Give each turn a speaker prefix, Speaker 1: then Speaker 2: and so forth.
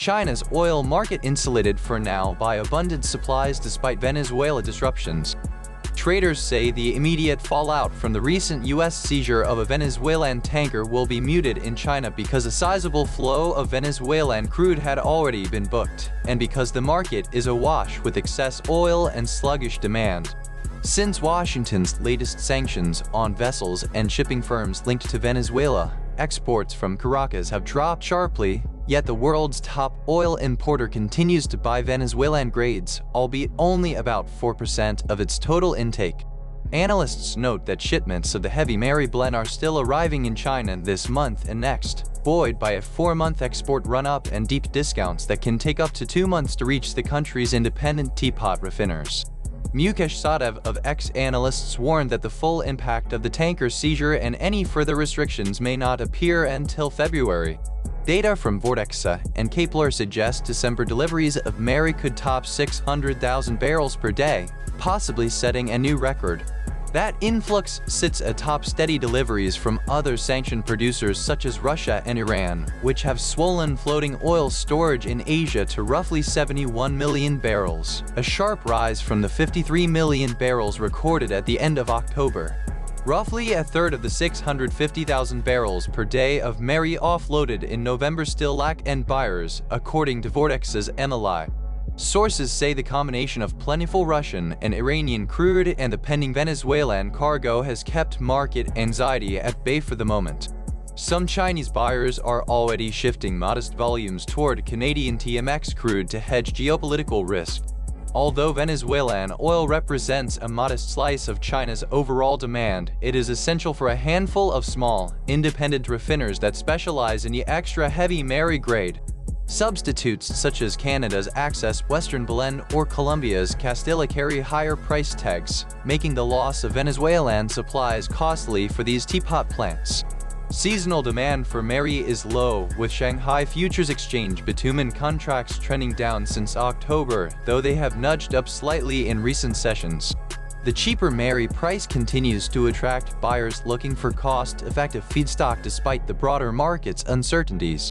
Speaker 1: China's oil market insulated for now by abundant supplies despite Venezuela disruptions. Traders say the immediate fallout from the recent U.S. seizure of a Venezuelan tanker will be muted in China because a sizable flow of Venezuelan crude had already been booked, and because the market is awash with excess oil and sluggish demand. Since Washington's latest sanctions on vessels and shipping firms linked to Venezuela, exports from Caracas have dropped sharply, yet the world's top oil importer continues to buy Venezuelan grades, albeit only about 4% of its total intake. Analysts note that shipments of the heavy Mary blend are still arriving in China this month and next, buoyed by a 4-month export run-up and deep discounts that can take up to 2 months to reach the country's independent teapot refiners. Mukesh Sadhav of X-Analysts warned that the full impact of the tanker seizure and any further restrictions may not appear until February. Data from Vortexa and Kepler suggest December deliveries of Mary could top 600,000 barrels per day, possibly setting a new record. That influx sits atop steady deliveries from other sanctioned producers such as Russia and Iran, which have swollen floating oil storage in Asia to roughly 71 million barrels, a sharp rise from the 53 million barrels recorded at the end of October. Roughly a third of the 650,000 barrels per day of Mary offloaded in November still lack end buyers, according to Vortex's MLI. Sources say the combination of plentiful Russian and Iranian crude and the pending Venezuelan cargo has kept market anxiety at bay for the moment. Some Chinese buyers are already shifting modest volumes toward Canadian TMX crude to hedge geopolitical risk. Although Venezuelan oil represents a modest slice of China's overall demand, it is essential for a handful of small, independent refiners that specialize in the extra-heavy Mary grade. Substitutes such as Canada's Access Western Blend or Colombia's Castilla carry higher price tags, making the loss of Venezuelan supplies costly for these teapot plants. Seasonal demand for Mary is low, with Shanghai Futures Exchange bitumen contracts trending down since October, though they have nudged up slightly in recent sessions. The cheaper Mary price continues to attract buyers looking for cost-effective feedstock despite the broader market's uncertainties.